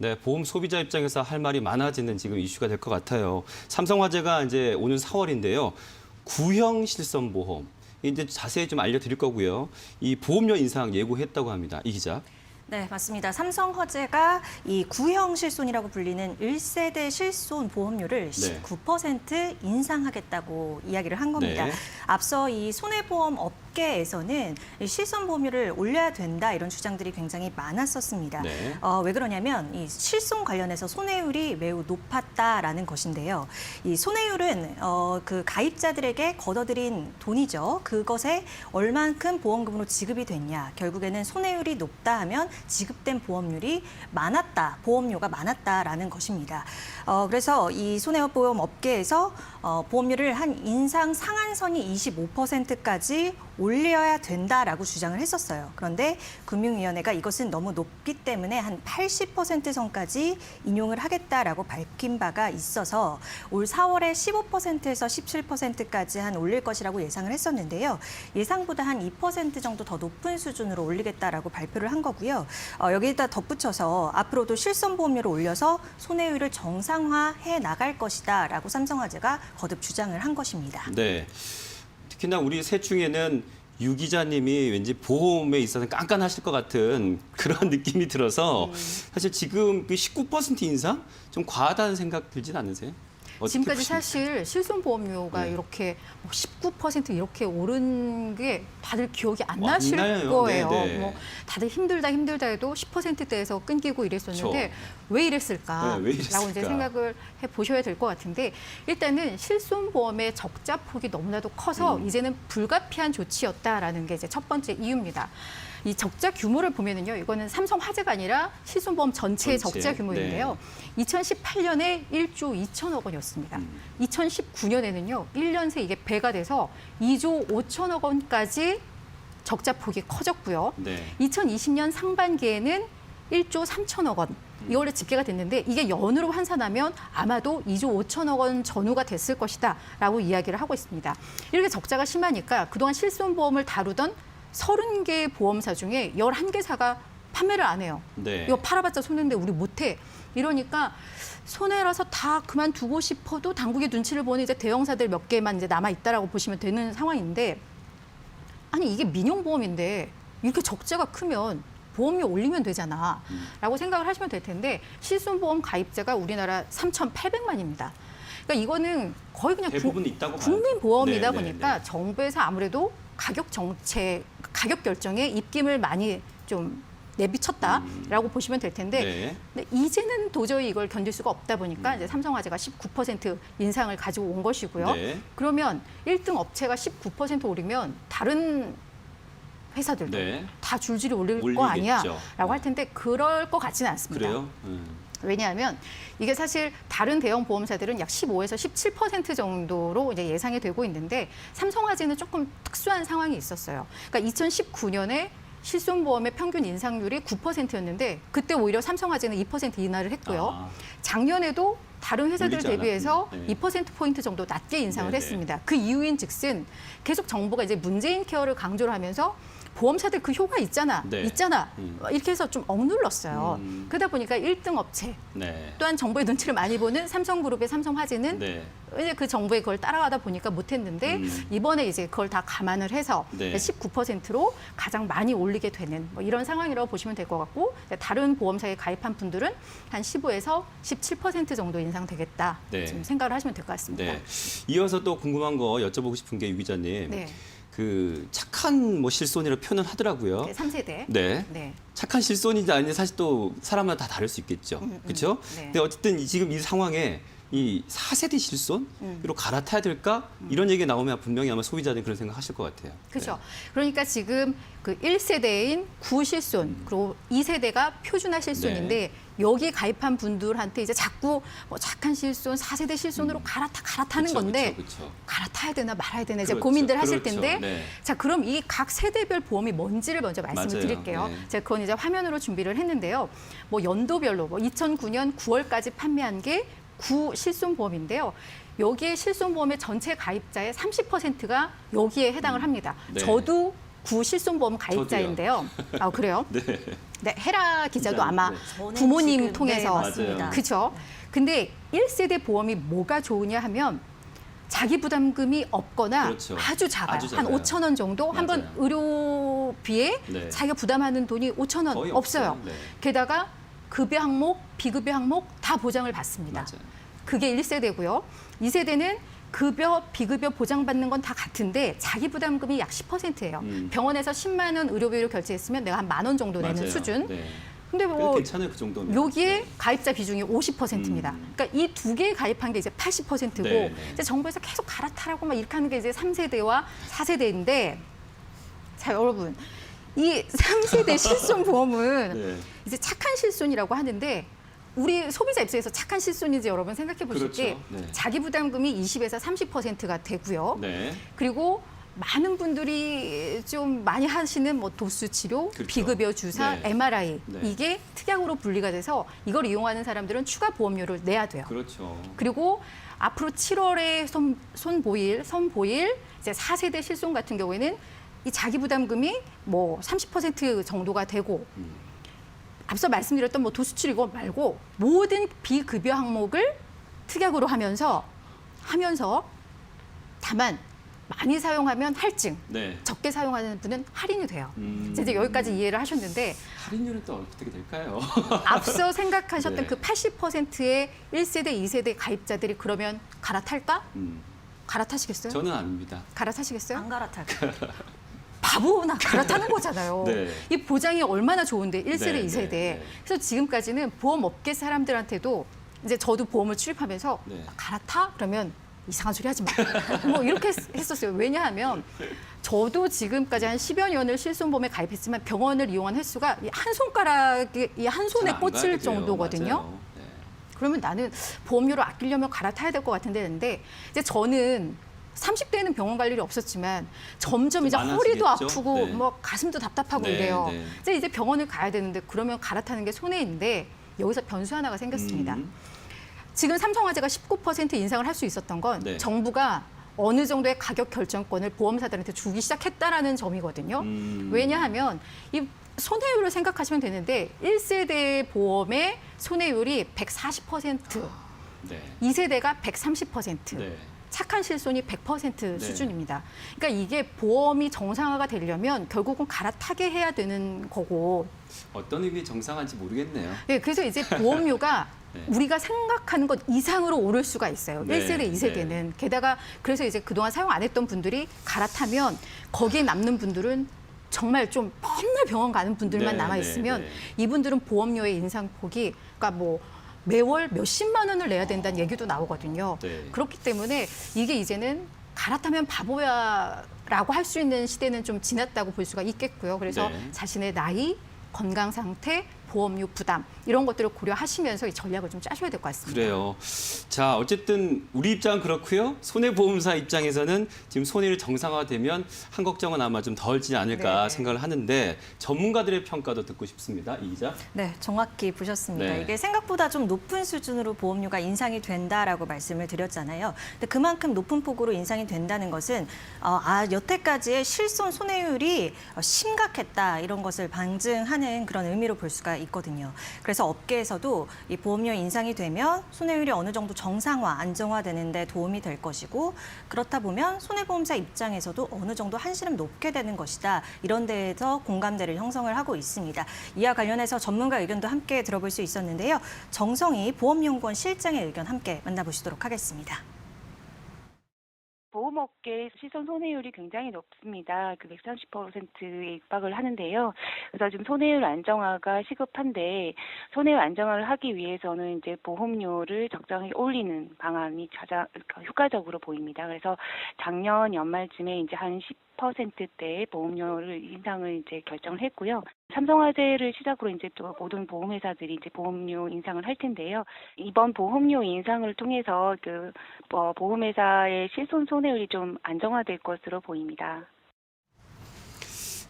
네, 보험 소비자 입장에서 할 말이 많아지는 지금 이슈가 될 것 같아요. 삼성화재가 이제 오는 4월인데요. 구형 실손보험. 이제 자세히 좀 알려드릴 거고요. 이 보험료 인상 예고했다고 합니다. 이 기자. 네, 맞습니다. 삼성화재가 이 구형 실손이라고 불리는 1세대 실손 보험료를 19% 인상하겠다고 이야기를 한 겁니다. 네. 앞서 이 손해보험 업계에서는 실손 보험료를 올려야 된다 이런 주장들이 굉장히 많았었습니다. 네. 왜 그러냐면 이 실손 관련해서 손해율이 매우 높았다라는 것인데요. 이 손해율은 그 가입자들에게 걷어들인 돈이죠. 그것에 얼만큼 보험금으로 지급이 됐냐. 결국에는 손해율이 높다 하면 지급된 보험료가 많았다라는 것입니다. 그래서 이 손해보험 업계에서 보험료를 한 인상 상한선이 25%까지 올려야 된다라고 주장을 했었어요. 그런데 금융위원회가 이것은 너무 높기 때문에 한 80% 선까지 인용을 하겠다라고 밝힌 바가 있어서 올 4월에 15%에서 17%까지 한 올릴 것이라고 예상을 했었는데요. 예상보다 한 2% 정도 더 높은 수준으로 올리겠다라고 발표를 한 거고요. 여기에다 덧붙여서 앞으로도 실손보험료를 올려서 손해율을 정상화해 나갈 것이다라고 삼성화재가 거듭 주장을 한 것입니다. 네. 특히나 우리 셋 중에는 유 기자님이 왠지 보험에 있어서 깐깐하실 것 같은 그런 느낌이 들어서 사실 지금 그 19% 인상 좀 과하다는 생각 들진 않으세요? 지금까지 보십니까? 사실 실손보험료가 네. 이렇게 19% 이렇게 오른 게 다들 기억이 안 나실 나요. 거예요. 네, 네. 뭐 다들 힘들다 해도 10%대에서 끊기고 이랬었는데 그렇죠. 왜 이랬을까? 네, 왜 이랬을까? 라고 이제 생각을 해 보셔야 될 것 같은데 일단은 실손보험의 적자 폭이 너무나도 커서 이제는 불가피한 조치였다라는 게 이제 첫 번째 이유입니다. 이 적자 규모를 보면은요, 이거는 삼성화재가 아니라 실손보험 전체의 적자 규모인데요. 2018년에 1조 2천억 원이었습니다. 2019년에는요, 1년 새 이게 배가 돼서 2조 5천억 원까지 적자 폭이 커졌고요. 네. 2020년 상반기에는 1조 3천억 원. 이걸로 집계가 됐는데 이게 연으로 환산하면 아마도 2조 5천억 원 전후가 됐을 것이다라고 이야기를 하고 있습니다. 이렇게 적자가 심하니까 그동안 실손보험을 다루던 30개 보험사 중에 11개사가 판매를 안 해요. 네. 이거 팔아봤자 손해인데 우리 못해. 이러니까 손해라서 다 그만두고 싶어도 당국의 눈치를 보는 이제 대형사들 몇 개만 이제 남아 있다라고 보시면 되는 상황인데 아니 이게 민영보험인데 이렇게 적자가 크면 보험료 올리면 되잖아. 라고 생각을 하시면 될 텐데 실손보험 가입자가 우리나라 3,800만입니다. 그러니까 이거는 거의 그냥 대부분 있다고 봐야죠. 국민보험이다 네, 네, 보니까 네. 정부에서 아무래도 가격 정책, 가격 결정에 입김을 많이 좀 내비쳤다라고 보시면 될 텐데 네. 근데 이제는 도저히 이걸 견딜 수가 없다 보니까 이제 삼성화재가 19% 인상을 가지고 온 것이고요. 네. 그러면 1등 업체가 19% 오르면 다른 회사들도 네. 다 줄줄이 올릴 거 올리겠죠. 아니야라고 네. 할 텐데 그럴 것 같지는 않습니다. 그래요? 왜냐하면 이게 사실 다른 대형 보험사들은 약 15에서 17% 정도로 이제 예상이 되고 있는데 삼성화재는 조금 특수한 상황이 있었어요. 그러니까 2019년에 실손보험의 평균 인상률이 9%였는데 그때 오히려 삼성화재는 2% 인하를 했고요. 아. 작년에도 다른 회사들 올리지 대비해서 않았군요. 네. 2%포인트 정도 낮게 인상을 네네. 했습니다. 그 이유인 즉슨 계속 정부가 이제 문재인 케어를 강조를 하면서 보험사들 그 효과 있잖아. 네. 이렇게 해서 좀 억눌렀어요. 그러다 보니까 1등 업체 네. 또한 정부의 눈치를 많이 보는 삼성그룹의 삼성화재는 네. 이제 그 정부의 그걸 따라가다 보니까 못했는데 이번에 이제 그걸 다 감안을 해서 네. 19%로 가장 많이 올리게 되는 뭐 이런 상황이라고 보시면 될 것 같고 다른 보험사에 가입한 분들은 한 15에서 17% 정도 인상되겠다. 네. 지금 생각을 하시면 될 것 같습니다. 네. 이어서 또 궁금한 거 여쭤보고 싶은 게 유 기자님. 네. 그 착한 뭐 실손이라고 표현하더라고요. 3세대. 네. 네. 착한 실손인지 아닌지 사실 또 사람마다 다 다를 수 있겠죠. 그렇죠? 네. 근데 어쨌든 지금 이 상황에 이 4세대 실손으로 갈아타야 될까? 이런 얘기가 나오면 분명히 아마 소비자들이 그런 생각하실 것 같아요. 그렇죠. 그러니까 지금 그 1세대인 구실손 그리고 2세대가 표준화 실손인데 여기 가입한 분들한테 이제 자꾸 뭐 착한 실손, 4세대 실손으로 갈아타는 그쵸, 건데 그쵸. 갈아타야 되나 말아야 되나 이제 그렇죠, 고민들 하실 그렇죠. 텐데 네. 자 그럼 이 각 세대별 보험이 뭔지를 먼저 말씀을 맞아요. 드릴게요. 네. 제가 그건 이제 화면으로 준비를 했는데요. 뭐 연도별로 뭐 2009년 9월까지 판매한 게 구 실손보험인데요. 여기에 실손보험의 전체 가입자의 30%가 여기에 해당을 합니다. 네. 저도 구실손보험 가입자인데요. 아, 그래요? 네. 네, 헤라 기자도 기자님, 아마 네. 저는 부모님 지금, 통해서 네, 맞습니다. 그렇죠. 근데 1세대 보험이 뭐가 좋으냐 하면 자기 부담금이 없거나 그렇죠. 아주 작아요. 아주 한 작아요. 5천 원 정도. 한번 맞아요. 의료비에 네. 자기가 부담하는 돈이 5천 원 거의 없어요. 네. 게다가 급여 항목, 비급여 항목 다 보장을 받습니다. 맞아요. 그게 1세대고요. 2세대는 급여, 비급여 보장받는 건 다 같은데 자기 부담금이 약 10%예요. 병원에서 10만 원 의료비로 결제했으면 내가 한 1만 원 정도 내는 맞아요. 수준. 네. 근데 꽤 뭐 괜찮아요, 그 정도면. 여기에 네. 가입자 비중이 50%입니다. 그러니까 이 두 개 가입한 게 이제 80%고 네, 네. 이제 정부에서 계속 갈아타라고 막 이렇게 하는 게 이제 3세대와 4세대인데 자, 여러분. 이 3세대 실손보험은 네. 이제 착한 실손이라고 하는데 우리 소비자 입장에서 착한 실손인지 여러분 생각해 보실 그렇죠. 때 네. 자기 부담금이 20에서 30%가 되고요. 네. 그리고 많은 분들이 좀 많이 하시는 뭐 도수 치료, 그렇죠. 비급여 주사, 네. MRI 네. 이게 특약으로 분리가 돼서 이걸 이용하는 사람들은 추가 보험료를 내야 돼요. 그렇죠. 그리고 앞으로 7월에 선보일 이제 4세대 실손 같은 경우에는 이 자기 부담금이 뭐 30% 정도가 되고 앞서 말씀드렸던 뭐 도수치료 이거 말고 모든 비급여 항목을 특약으로 하면서 다만 많이 사용하면 할증, 네. 적게 사용하는 분은 할인이 돼요. 음. 이제 여기까지 이해를 하셨는데 할인율은 또 어떻게 될까요? 앞서 생각하셨던 네. 그 80%의 1세대, 2세대 가입자들이 그러면 갈아탈까? 갈아타시겠어요? 저는 아닙니다. 갈아타시겠어요? 안 갈아타고. 바보나 갈아타는 거잖아요. 네. 이 보장이 얼마나 좋은데 1세대, 네, 2세대. 네. 그래서 지금까지는 보험업계 사람들한테도 이제 저도 보험을 출입하면서 네. 갈아타? 그러면 이상한 소리 하지 마. 뭐 이렇게 했었어요. 왜냐하면 저도 지금까지 한 10여 년을 실손보험에 가입했지만 병원을 이용한 횟수가 이 한 손가락에 이 한 손에 잘안 꽂힐 가게 돼요. 정도거든요. 맞아요. 네. 그러면 나는 보험료를 아끼려면 갈아타야 될 것 같은데 근데 이제 저는 30대에는 병원 갈 일이 없었지만 점점 이제 허리도 많아지겠죠? 아프고 네. 뭐 가슴도 답답하고 네, 이래요. 네. 이제 병원을 가야 되는데 그러면 갈아타는 게 손해인데 여기서 변수 하나가 생겼습니다. 지금 삼성화재가 19% 인상을 할 수 있었던 건 네. 정부가 어느 정도의 가격 결정권을 보험사들한테 주기 시작했다라는 점이거든요. 왜냐하면 이 손해율을 생각하시면 되는데 1세대 보험의 손해율이 140%, 네. 2세대가 130%. 네. 착한 실손이 100% 네. 수준입니다. 그러니까 이게 보험이 정상화가 되려면 결국은 갈아타게 해야 되는 거고. 어떤 의미의 정상한지 모르겠네요. 네, 그래서 이제 보험료가 네. 우리가 생각하는 것 이상으로 오를 수가 있어요. 네, 1세대, 2세대는. 네. 게다가 그래서 이제 그동안 사용 안 했던 분들이 갈아타면 거기에 남는 분들은 정말 좀 맨날 병원 가는 분들만 네, 남아 있으면 네, 네. 이분들은 보험료의 인상폭이 그러니까 뭐 매월 몇십만 원을 내야 된다는 얘기도 나오거든요. 네. 그렇기 때문에 이게 이제는 갈아타면 바보야라고 할 수 있는 시대는 좀 지났다고 볼 수가 있겠고요. 그래서 네. 자신의 나이, 건강 상태, 보험료 부담 이런 것들을 고려하시면서 이 전략을 좀 짜셔야 될 것 같습니다. 그래요. 자, 어쨌든 우리 입장은 그렇고요. 손해보험사 입장에서는 지금 손해율 정상화되면 한 걱정은 아마 좀 덜지 않을까 네. 생각을 하는데 전문가들의 평가도 듣고 싶습니다. 이 기자. 네, 정확히 보셨습니다. 네. 이게 생각보다 좀 높은 수준으로 보험료가 인상이 된다라고 말씀을 드렸잖아요. 근데 그만큼 높은 폭으로 인상이 된다는 것은 여태까지의 실손 손해율이 심각했다 이런 것을 방증하는 그런 의미로 볼 수가 있거든요. 그래서 업계에서도 이 보험료 인상이 되면 손해율이 어느 정도 정상화, 안정화되는 데 도움이 될 것이고 그렇다 보면 손해보험사 입장에서도 어느 정도 한시름 높게 되는 것이다. 이런 데에서 공감대를 형성을 하고 있습니다. 이와 관련해서 전문가 의견도 함께 들어볼 수 있었는데요. 정성희 보험연구원 실장의 의견 함께 만나보시도록 하겠습니다. 보험업계의 실손 손해율이 굉장히 높습니다. 그 130%에 육박을 하는데요. 그래서 지금 손해율 안정화가 시급한데 손해율 안정화를 하기 위해서는 이제 보험료를 적정히 올리는 방안이 가장 효과적으로 보입니다. 그래서 작년 연말쯤에 이제 한 10%대 보험료를 인상을 이제 결정을 했고요. 삼성화재를 시작으로 이제 또 모든 보험회사들이 이제 보험료 인상을 할 텐데요. 이번 보험료 인상을 통해서 보험회사의 실손 손해율이 좀 안정화될 것으로 보입니다.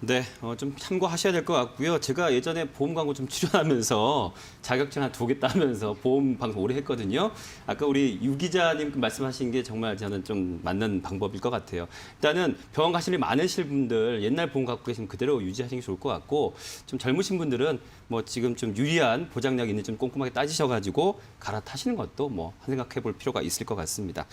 네, 좀 참고하셔야 될 것 같고요. 제가 예전에 보험 광고 좀 출연하면서 자격증 한 2개 따면서 보험 방송 오래 했거든요. 아까 우리 유 기자님 말씀하신 게 정말 저는 좀 맞는 방법일 것 같아요. 일단은 병원 가실 일이 많으실 분들 옛날 보험 갖고 계시면 그대로 유지하시는 게 좋을 것 같고 좀 젊으신 분들은 뭐 지금 좀 유리한 보장력 있는 좀 꼼꼼하게 따지셔가지고 갈아타시는 것도 뭐 생각해 볼 필요가 있을 것 같습니다.